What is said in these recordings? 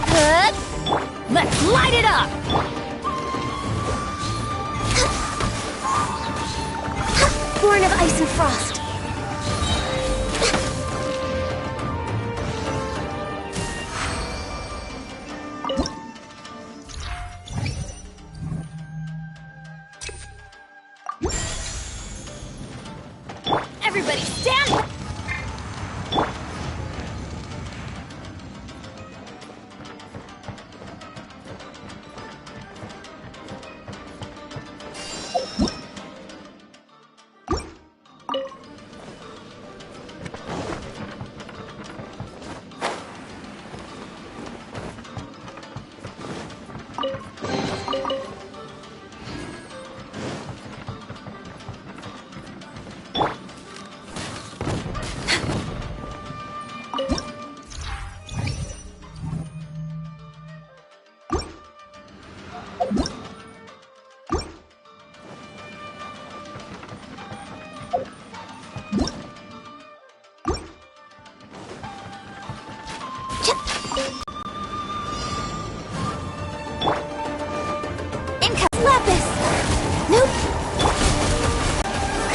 Good. Let's light it up! Born of ice and frost. Everybody stand!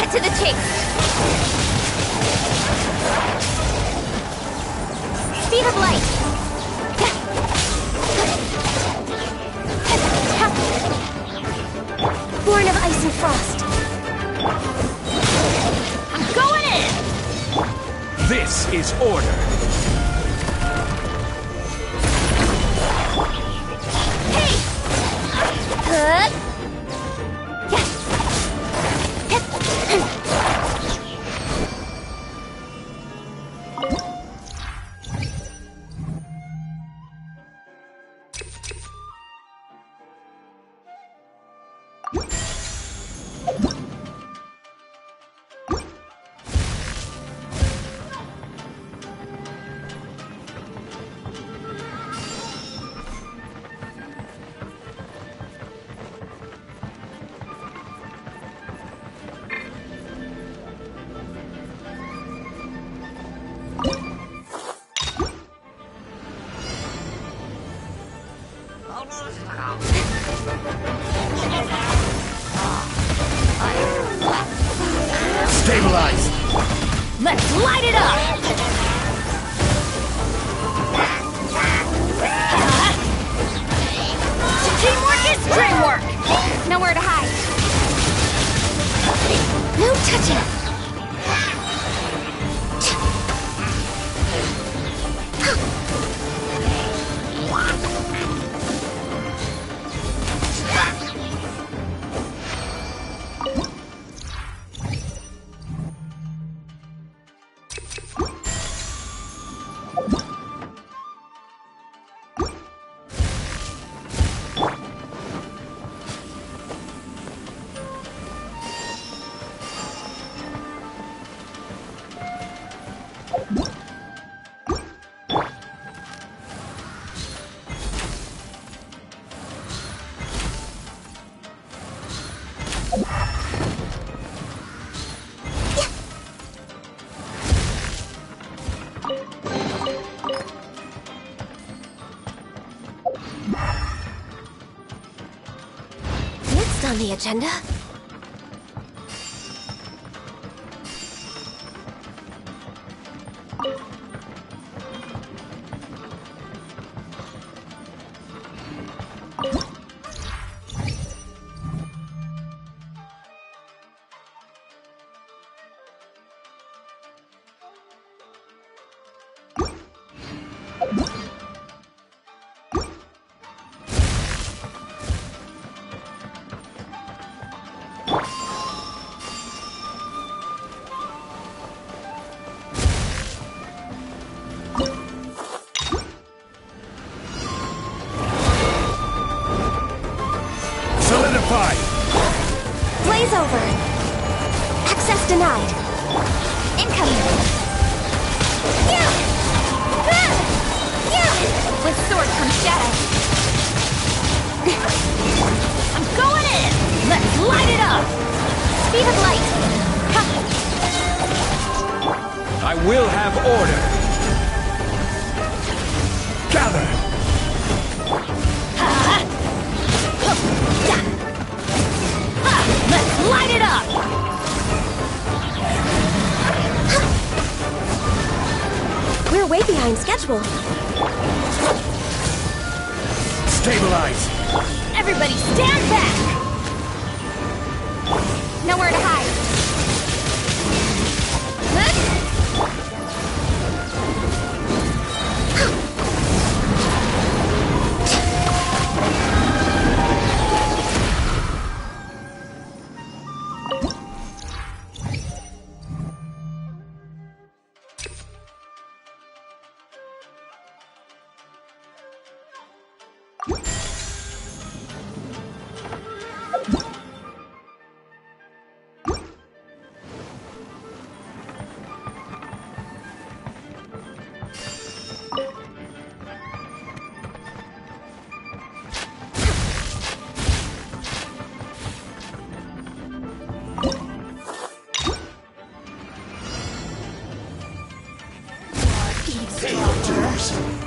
To the chase! Speed of light! Born of ice and frost. I'm going in! This is order! Hey! Good! Stabilize! Let's light it up! Teamwork is dreamwork! Nowhere to hide. No touching. Next on the agenda. Blaze over. Access denied. Incoming. Yeah! Yeah! With sword comes shadow. I'm going in! Let's light it up! Speed of light. I will have order! Gather! behind schedule. Stabilize! Everybody stand back! Nowhere to hide.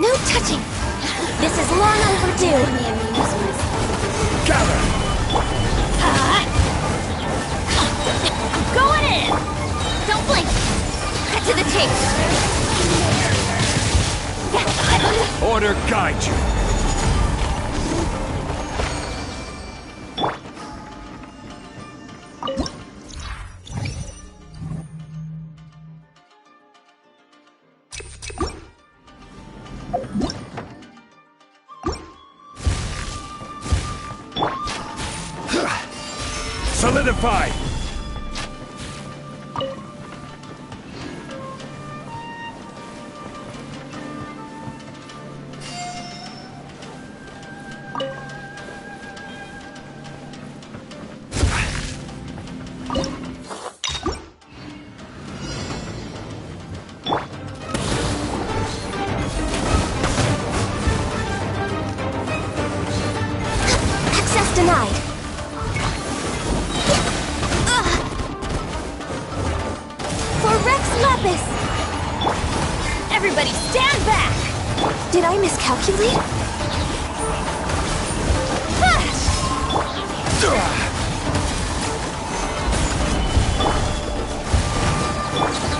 No touching! This is long overdue! Gather! I'm going in! Don't blink! Cut to the chase! Order guide you! Solidify! Access denied. For Rex Lapis! Everybody stand back! Did I miscalculate?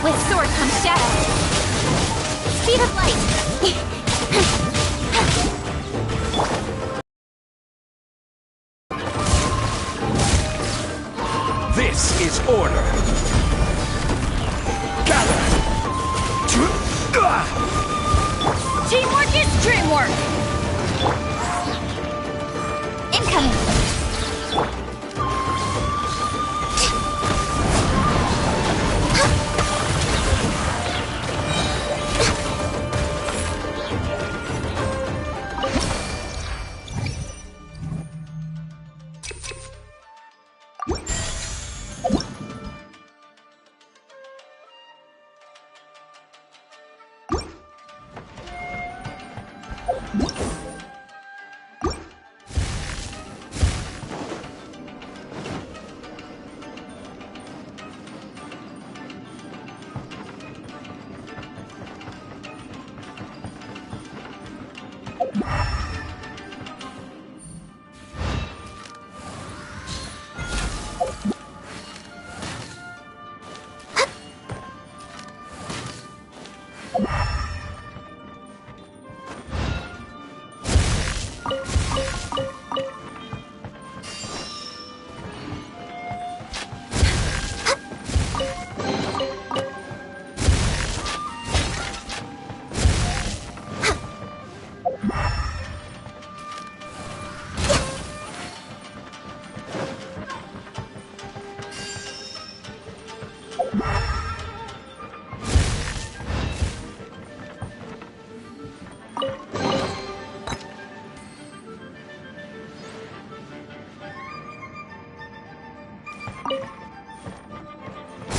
With sword comes shadow. Speed of light! This is order! Gather! Teamwork is dreamwork! Incoming!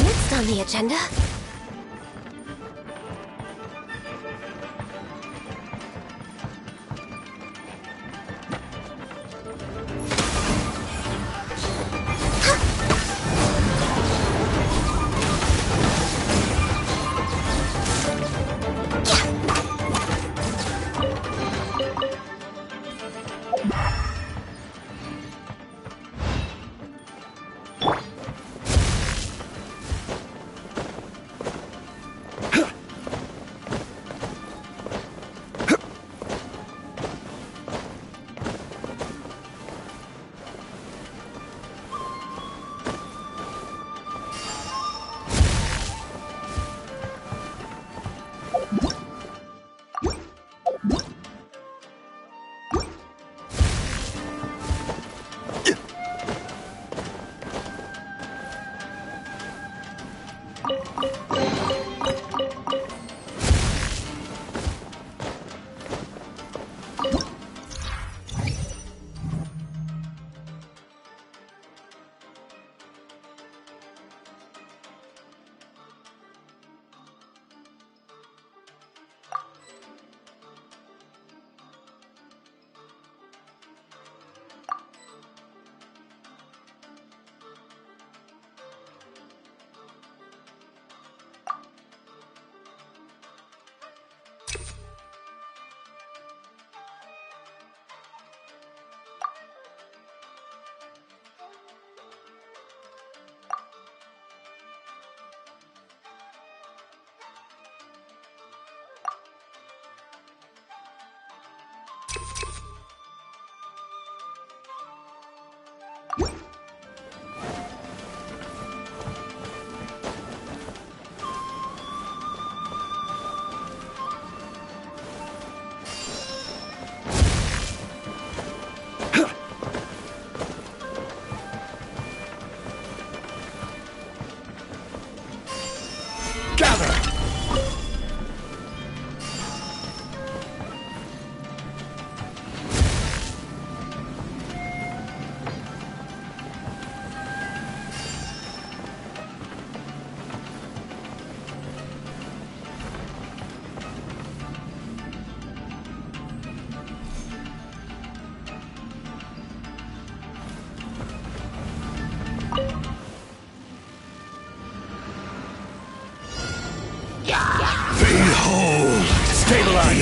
Next on the agenda.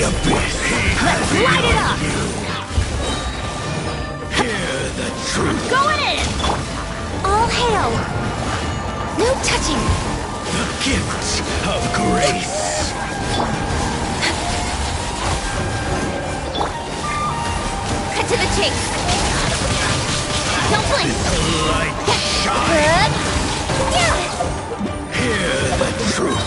the abyss. Let's light it up! Hear the truth. Going in! All hail! No touching! The gift of grace. Cut to the chase! Don't blink! Light shine. Yeah! Hear the truth.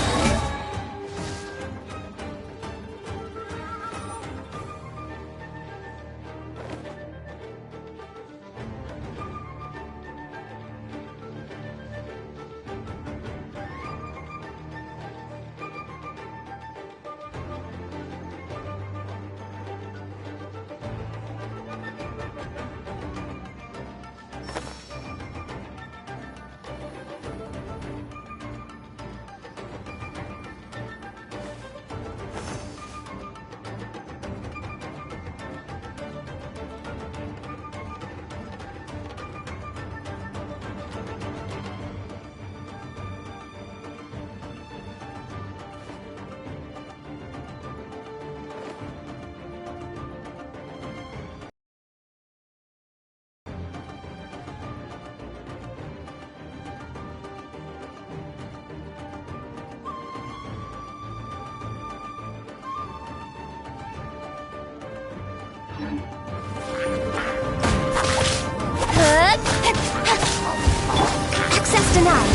Access denied.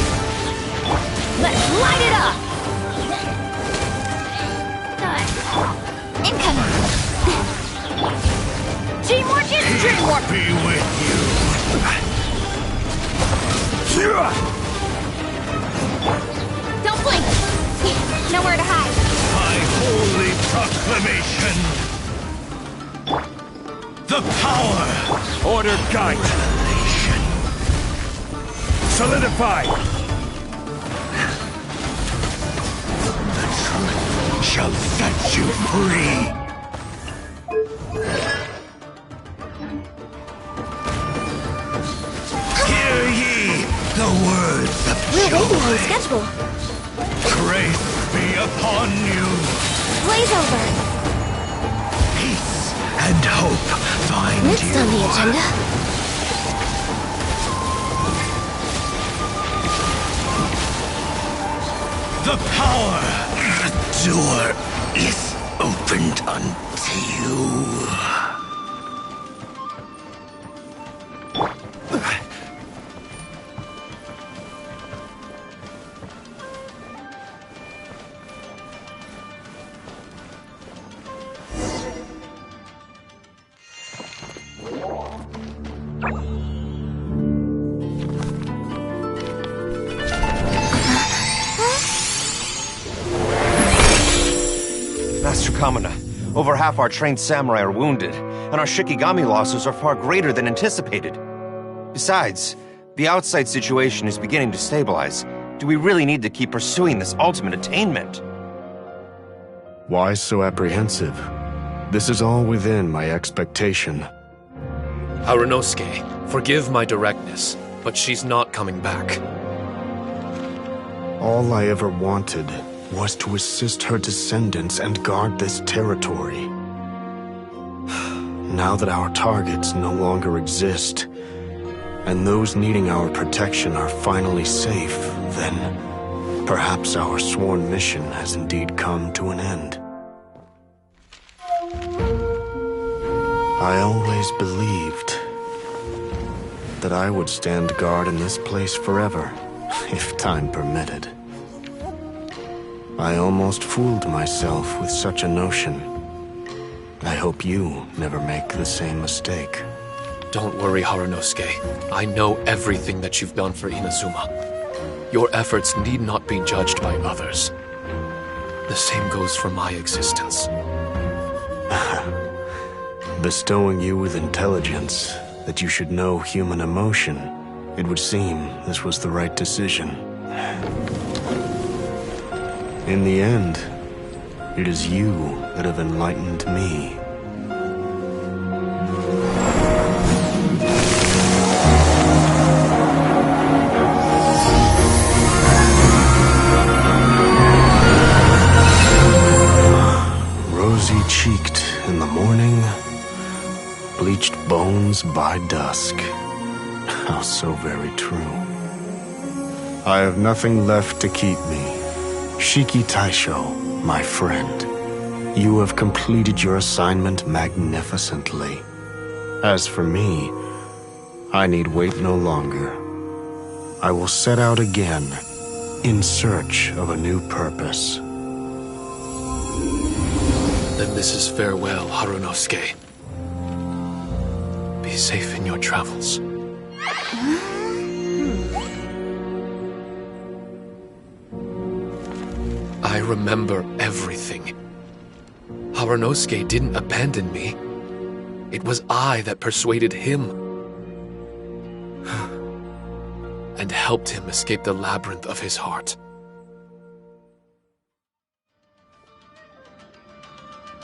Let's light it up! Incoming. Teamwork is dreamwork! Be with you. Don't blink. Nowhere to hide. My holy proclamation. The power. Order guide. Revelation. Solidify. The truth shall set you free. Hear ye the words of We're way behind joy. schedule. Grace be upon you. Blaze over. Peace and hope find Next you. on the agenda. The power. The door is opened unto you. Master Kamina, over half our trained samurai are wounded, and our Shikigami losses are far greater than anticipated. Besides, the outside situation is beginning to stabilize. Do we really need to keep pursuing this ultimate attainment? Why so apprehensive? This is all within my expectation. Harunosuke, forgive my directness, but she's not coming back. All I ever wanted was to assist her descendants and guard this territory. Now that our targets no longer exist, and those needing our protection are finally safe, then perhaps our sworn mission has indeed come to an end. I always believed that I would stand guard in this place forever, if time permitted. I almost fooled myself with such a notion. I hope you never make the same mistake. Don't worry, Harunosuke. I know everything that you've done for Inazuma. Your efforts need not be judged by others. The same goes for my existence. Bestowing you with intelligence, that you should know human emotion, it would seem this was the right decision. In the end, it is you that have enlightened me. Rosy bleached bones by dusk. How so very true. I have nothing left to keep me. Shiki Taisho, my friend, you have completed your assignment magnificently. As for me, I need wait no longer. I will set out again, in search of a new purpose. Then this is farewell, Harunosuke. Be safe in your travels. I remember everything. Harunosuke didn't abandon me. It was I that persuaded him and helped him escape the labyrinth of his heart.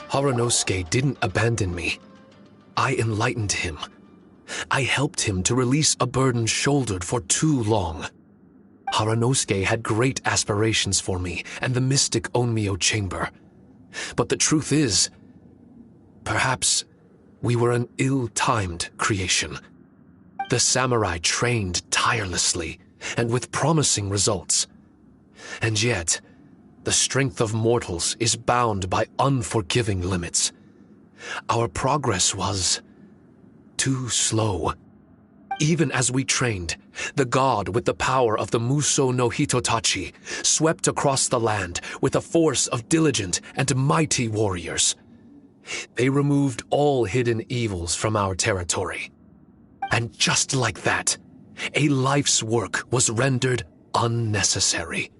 Harunosuke didn't abandon me. I enlightened him. I helped him to release a burden shouldered for too long. Harunosuke had great aspirations for me and the mystic Onmyo chamber. But the truth is, perhaps we were an ill-timed creation. The samurai trained tirelessly and with promising results. And yet, the strength of mortals is bound by unforgiving limits. Our progress was too slow. Even as we trained, the god with the power of the Muso no Hitotachi swept across the land with a force of diligent and mighty warriors. They removed all hidden evils from our territory. And just like that, a life's work was rendered unnecessary.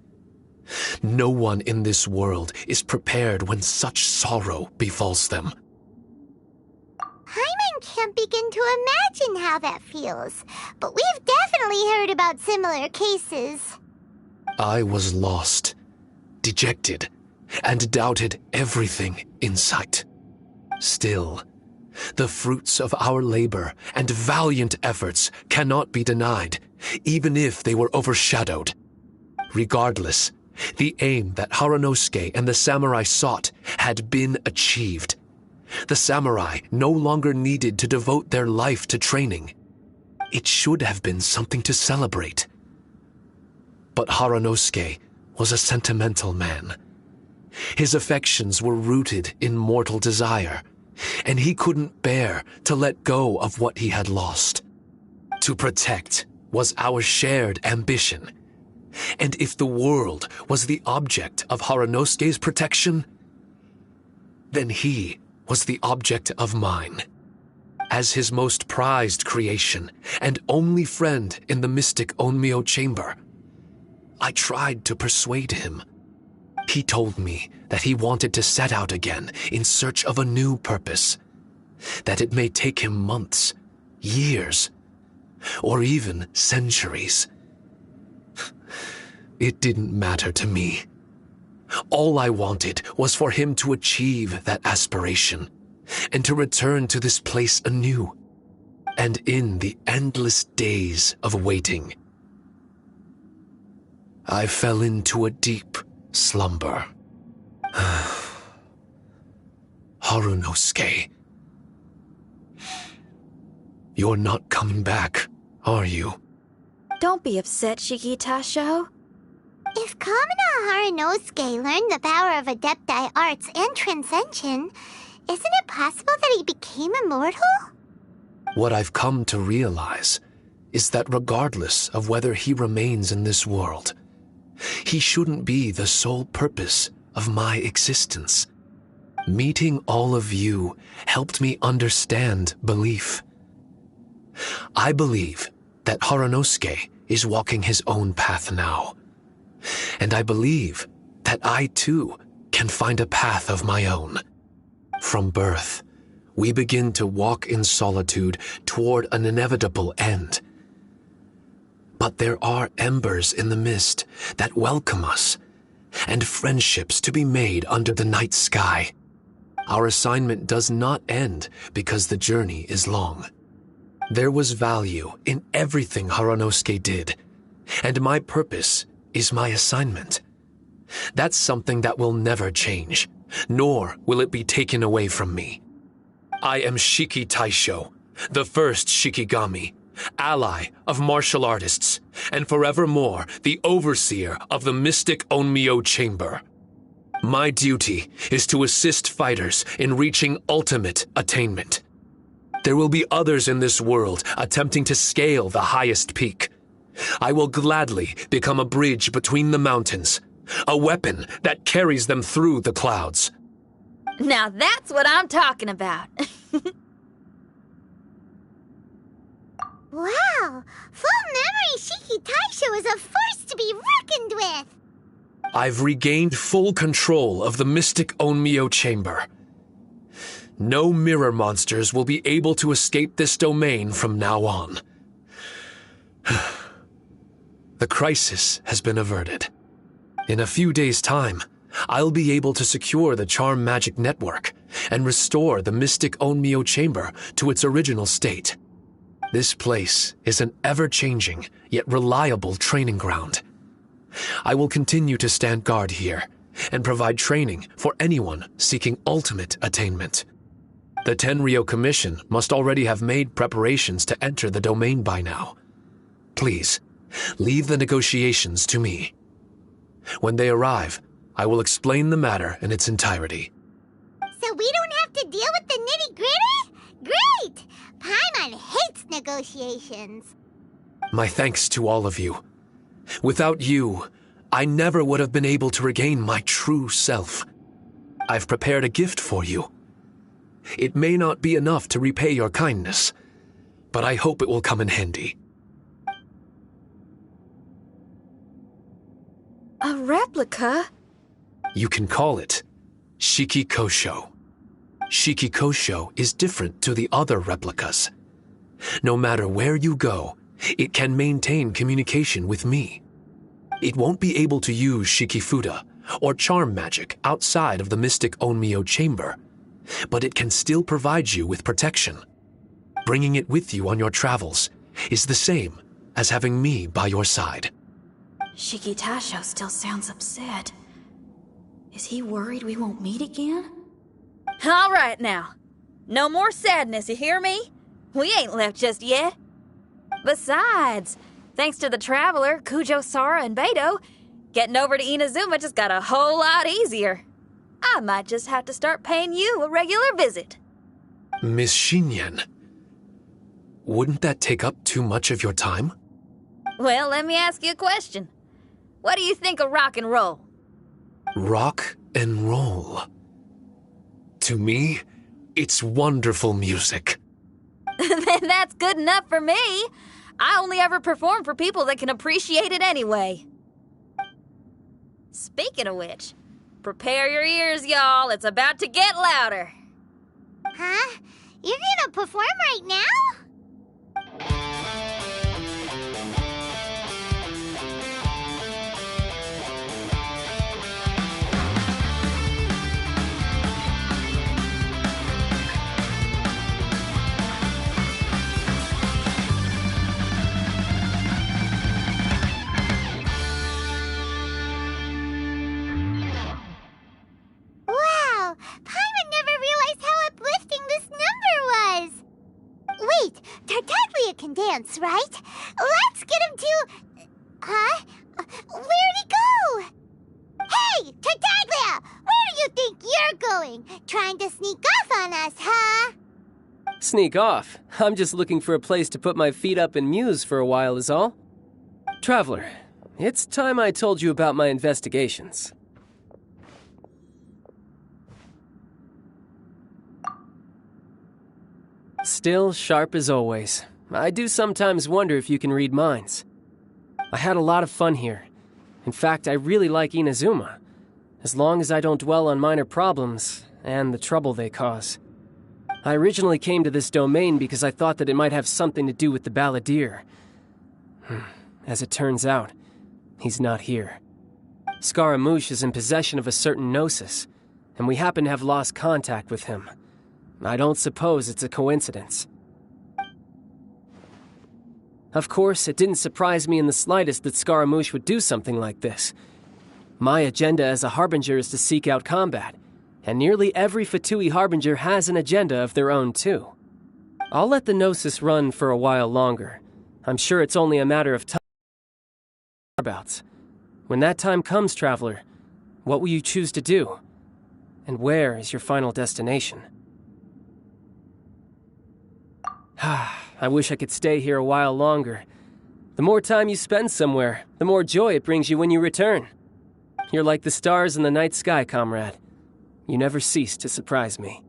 No one in this world is prepared when such sorrow befalls them. Hyman can't begin to imagine how that feels, but we've definitely heard about similar cases. I was lost, dejected, and doubted everything in sight. Still, the fruits of our labor and valiant efforts cannot be denied, even if they were overshadowed. Regardless, the aim that Harunosuke and the samurai sought had been achieved. The samurai no longer needed to devote their life to training. It should have been something to celebrate. But Harunosuke was a sentimental man. His affections were rooted in mortal desire, and he couldn't bear to let go of what he had lost. To protect was our shared ambition, and if the world was the object of Harunosuke's protection, then he was the object of mine. As his most prized creation and only friend in the mystic Onmyo chamber, I tried to persuade him. He told me that he wanted to set out again in search of a new purpose, that it may take him months, years, or even centuries. It didn't matter to me. All I wanted was for him to achieve that aspiration and to return to this place anew. And in the endless days of waiting, I fell into a deep slumber. Harunosuke, you're not coming back, are you? Don't be upset, Shiki Taisho. If Kamina Harunosuke learned the power of Adepti arts and Transcension, isn't it possible that he became immortal? What I've come to realize is that regardless of whether he remains in this world, he shouldn't be the sole purpose of my existence. Meeting all of you helped me understand belief. I believe that Harunosuke is walking his own path now. And I believe that I too can find a path of my own. From birth, we begin to walk in solitude toward an inevitable end. But there are embers in the mist that welcome us, and friendships to be made under the night sky. Our assignment does not end because the journey is long. There was value in everything Harunosuke did, and my purpose is my assignment. That's something that will never change, nor will it be taken away from me. I am Shiki Taisho, the first Shikigami, ally of martial artists, and forevermore the overseer of the mystic Onmyo Chamber. My duty is to assist fighters in reaching ultimate attainment. There will be others in this world attempting to scale the highest peak. I will gladly become a bridge between the mountains, a weapon that carries them through the clouds. Now that's what I'm talking about. Wow! Full memory Shiki Taisho is a force to be reckoned with! I've regained full control of the mystic Onmyo Chamber. No mirror monsters will be able to escape this domain from now on. The crisis has been averted. In a few days' time, I'll be able to secure the charm magic network and restore the mystic Onmyo Chamber to its original state. This place is an ever-changing yet reliable training ground. I will continue to stand guard here and provide training for anyone seeking ultimate attainment. The Tenryo Commission must already have made preparations to enter the domain by now. Please, leave the negotiations to me. When they arrive, I will explain the matter in its entirety. So we don't have to deal with the nitty-gritty? Great! Paimon hates negotiations. My thanks to all of you. Without you, I never would have been able to regain my true self. I've prepared a gift for you. It may not be enough to repay your kindness, but I hope it will come in handy. A replica? You can call it Shiki Kosho. Shiki Kosho is different to the other replicas. No matter where you go, it can maintain communication with me. It won't be able to use Shikifuda or charm magic outside of the mystic Onmyo Chamber, but it can still provide you with protection. Bringing it with you on your travels is the same as having me by your side. Shiki Taisho still sounds upset. Is he worried we won't meet again? All right now. No more sadness, you hear me? We ain't left just yet. Besides, thanks to the Traveler, Kujo, Sara, and Beto, getting over to Inazuma just got a whole lot easier. I might just have to start paying you a regular visit. Miss Shinyan, wouldn't that take up too much of your time? Well, let me ask you a question. What do you think of rock and roll? Rock and roll. To me, it's wonderful music. Then that's good enough for me. I only ever perform for people that can appreciate it anyway. Speaking of which, prepare your ears, y'all. It's about to get louder. Huh? You're gonna perform right now? Wow! Paimon never realized how uplifting this number was! Wait, Tartaglia can dance, right? Let's get him to... Huh? Where'd he go? Hey, Tartaglia! Where do you think you're going? Trying to sneak off on us, huh? Sneak off? I'm just looking for a place to put my feet up and muse for a while is all. Traveler, it's time I told you about my investigations. Still sharp as always. I do sometimes wonder if you can read minds. I had a lot of fun here. In fact, I really like Inazuma, as long as I don't dwell on minor problems and the trouble they cause. I originally came to this domain because I thought that it might have something to do with the balladeer. As it turns out, he's not here. Scaramouche is in possession of a certain gnosis, and we happen to have lost contact with him. I don't suppose it's a coincidence. Of course, it didn't surprise me in the slightest that Scaramouche would do something like this. My agenda as a harbinger is to seek out combat, And nearly every Fatui Harbinger has an agenda of their own, too. I'll let the Gnosis run for a while longer. I'm sure it's only a matter of time. When that time comes, Traveler, what will you choose to do? And where is your final destination? I wish I could stay here a while longer. The more time you spend somewhere, the more joy it brings you when you return. You're like the stars in the night sky, comrade. You never cease to surprise me.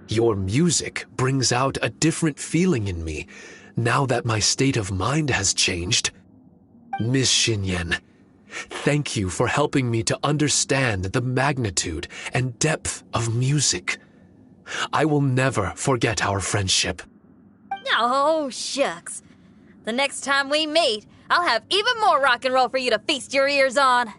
Your music brings out a different feeling in me, now that my state of mind has changed. Miss Xinyan, thank you for helping me to understand the magnitude and depth of music. I will never forget our friendship. Oh, shucks. The next time we meet, I'll have even more rock and roll for you to feast your ears on.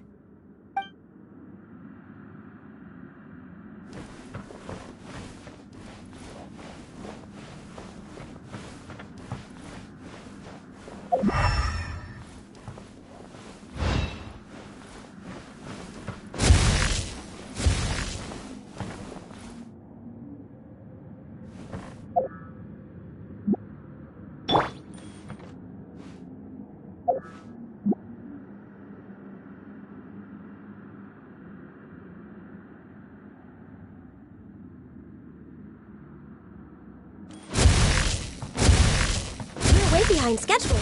We're way behind schedule.